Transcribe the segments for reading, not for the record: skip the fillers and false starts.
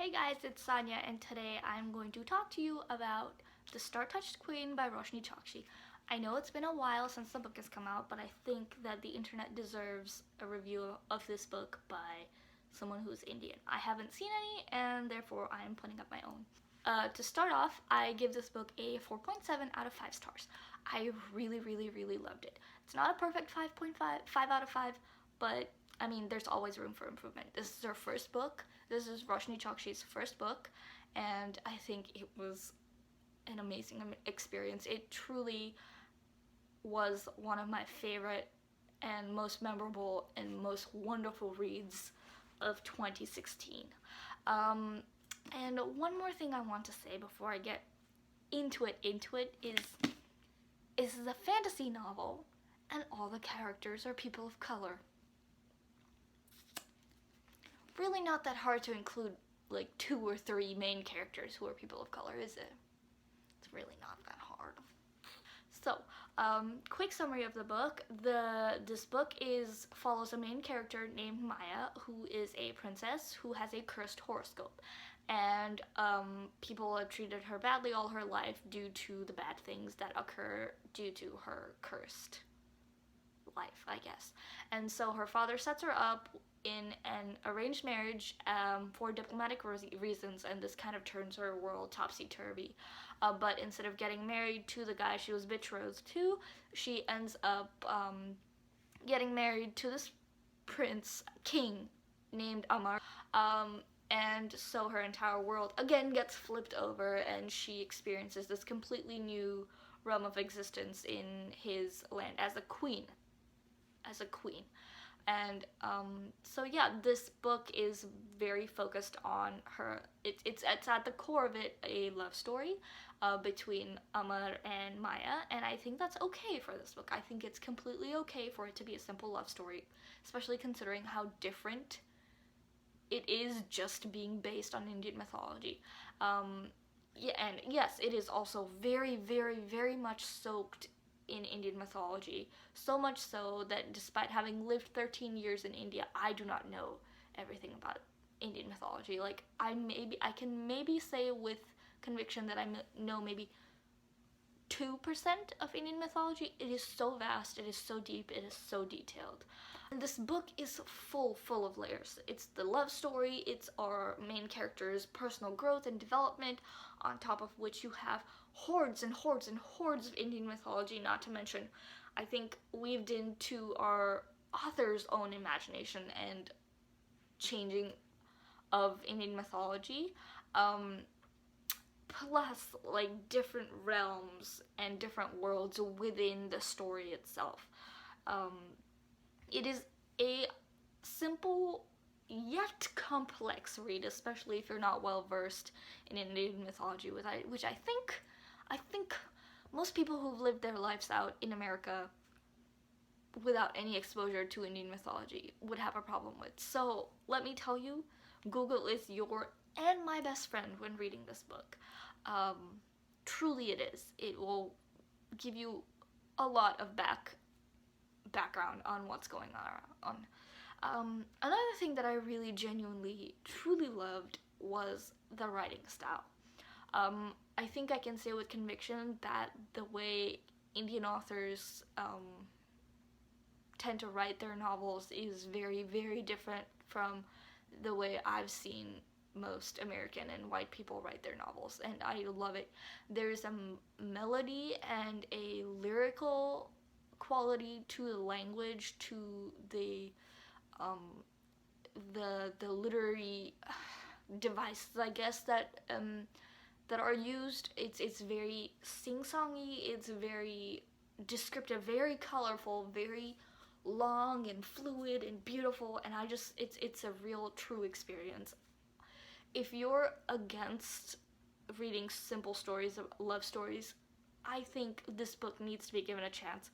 Hey guys, it's Sanya, and today I'm going to talk to you about The Star-Touched Queen by Roshni Chokshi. I know it's been a while since the book has come out, but I think that the internet deserves a review of this book by someone who's Indian. I haven't seen any, and therefore I am putting up my own. To start off, I give this book a 4.7 out of 5 stars. I really loved it. It's not a perfect 5.5 out of 5, but I mean, there's always room for improvement. This is her first book. This is Roshni Chokshi's first book, and I think it was an amazing experience. It truly was one of my favorite and most memorable and most wonderful reads of 2016. And one more thing I want to say before I get into it is a fantasy novel, and all the characters are people of color. Really not that hard to include like 2 or 3 main characters who are people of color, is it? It's really not that hard. So, quick summary of the book. This book follows a main character named Maya, who is a princess who has a cursed horoscope. And people have treated her badly all her life due to the bad things that occur due to her cursed life, I guess. And so her father sets her up in an arranged marriage for diplomatic reasons, and this kind of turns her world topsy-turvy. But instead of getting married to the guy she was betrothed to, she ends up getting married to this king named Amar. And so her entire world again gets flipped over, and she experiences this completely new realm of existence in his land as a queen. And so yeah, this book is very focused on her. It's at the core of it a love story between Amar and Maya, and I think that's okay for this book. I think it's completely okay for it to be a simple love story, especially considering how different it is just being based on Indian mythology. Yeah, and yes, it is also very much soaked in Indian mythology, so much so that despite having lived 13 years in India, I do not know everything about Indian mythology. Like, I can maybe say with conviction that I know maybe 2% of Indian mythology. It is so vast, it is so deep, it is so detailed. And this book is full of layers. It's the love story, it's our main character's personal growth and development, on top of which you have hordes and hordes of Indian mythology, not to mention, I think, weaved into our author's own imagination and changing of Indian mythology. Plus, like, different realms and different worlds within the story itself. It is a simple yet complex read, especially if you're not well versed in Indian mythology, which I think most people who've lived their lives out in America without any exposure to Indian mythology would have a problem with. So let me tell you, Google is your and my best friend when reading this book. Truly it is. It will give you a lot of background on what's going on. Another thing that I really genuinely truly loved was the writing style. I think I can say with conviction that the way Indian authors tend to write their novels is very different from the way I've seen most American and white people write their novels, and I love it. There's a melody and a lyrical quality to the language, to the literary devices, I guess, that are used. It's very sing-songy, it's very descriptive, very colorful, very long and fluid and beautiful, and it's a real true experience. If you're against reading simple stories, love stories, I think this book needs to be given a chance.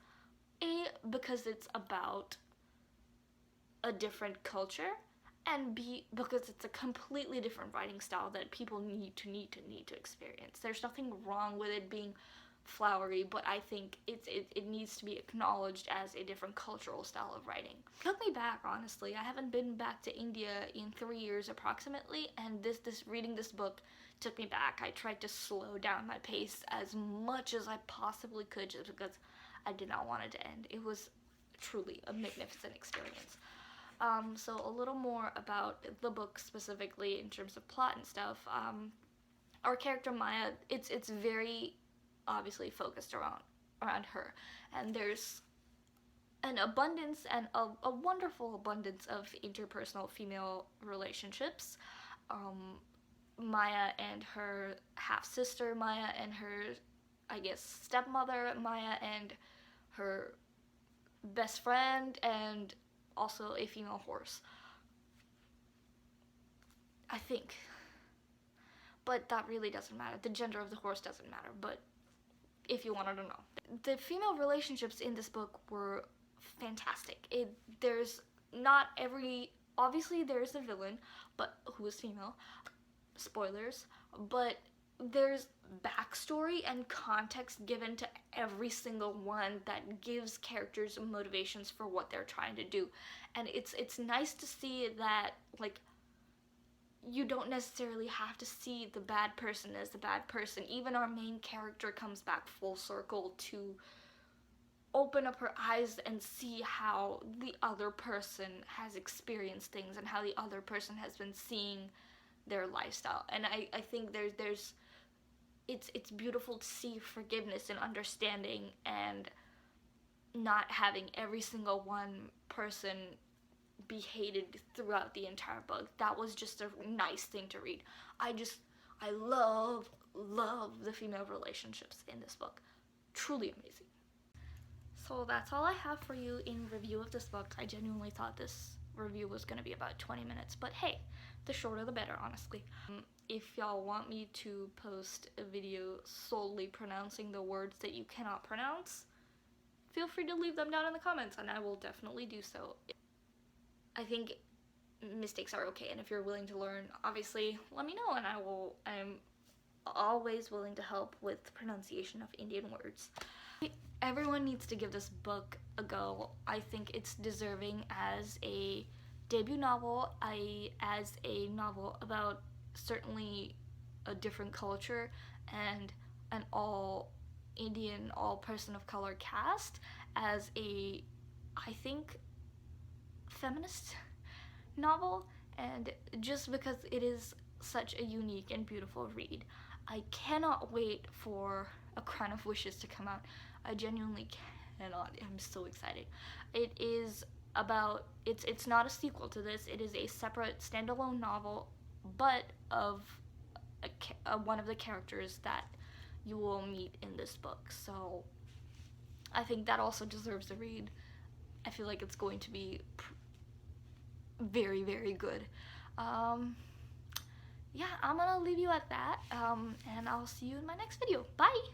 A, because it's about a different culture, and B, because it's a completely different writing style that people need to experience. There's nothing wrong with it being flowery, but I think it needs to be acknowledged as a different cultural style of writing. Took me back, honestly. I haven't been back to India in 3 years approximately, and this reading this book took me back. I tried to slow down my pace as much as I possibly could just because I did not want it to end. It was truly a magnificent experience. So a little more about the book specifically in terms of plot and stuff. Our character Maya, it's very obviously focused around her, and there's an abundance and a wonderful abundance of interpersonal female relationships. Maya and her half sister, Maya and her, I guess, stepmother, Maya and her best friend, and also a female horse, I think. But that really doesn't matter. The gender of the horse doesn't matter, but if you wanted to know. The female relationships in this book were fantastic. There's not every, obviously there's a villain, but who is female, spoilers, but there's backstory and context given to every single one that gives characters motivations for what they're trying to do. And it's nice to see that, like, you don't necessarily have to see the bad person as the bad person. Even our main character comes back full circle to open up her eyes and see how the other person has experienced things and how the other person has been seeing their lifestyle. And I think it's beautiful to see forgiveness and understanding, and not having every single one person be hated throughout the entire book. That was just a nice thing to read. I love the female relationships in this book. Truly amazing. So that's all I have for you in review of this book. I genuinely thought this review was going to be about 20 minutes, but hey, the shorter the better, honestly. If y'all want me to post a video solely pronouncing the words that you cannot pronounce, feel free to leave them down in the comments, and I will definitely do so. I think mistakes are okay, and if you're willing to learn, obviously let me know, and I'm always willing to help with pronunciation of Indian words. Everyone needs to give this book a go. I think it's deserving as a debut novel, as a novel about certainly a different culture and an all Indian, all person of color cast, as a, I think, feminist novel, and just because it is such a unique and beautiful read. I cannot wait for A Crown of Wishes to come out. I genuinely cannot. I'm so excited. It is about, it's not a sequel to this. It is a separate standalone novel, but of one of the characters that you will meet in this book. So I think that also deserves a read. I feel like it's going to be very, very good. Yeah, I'm gonna leave you at that, and I'll see you in my next video. Bye!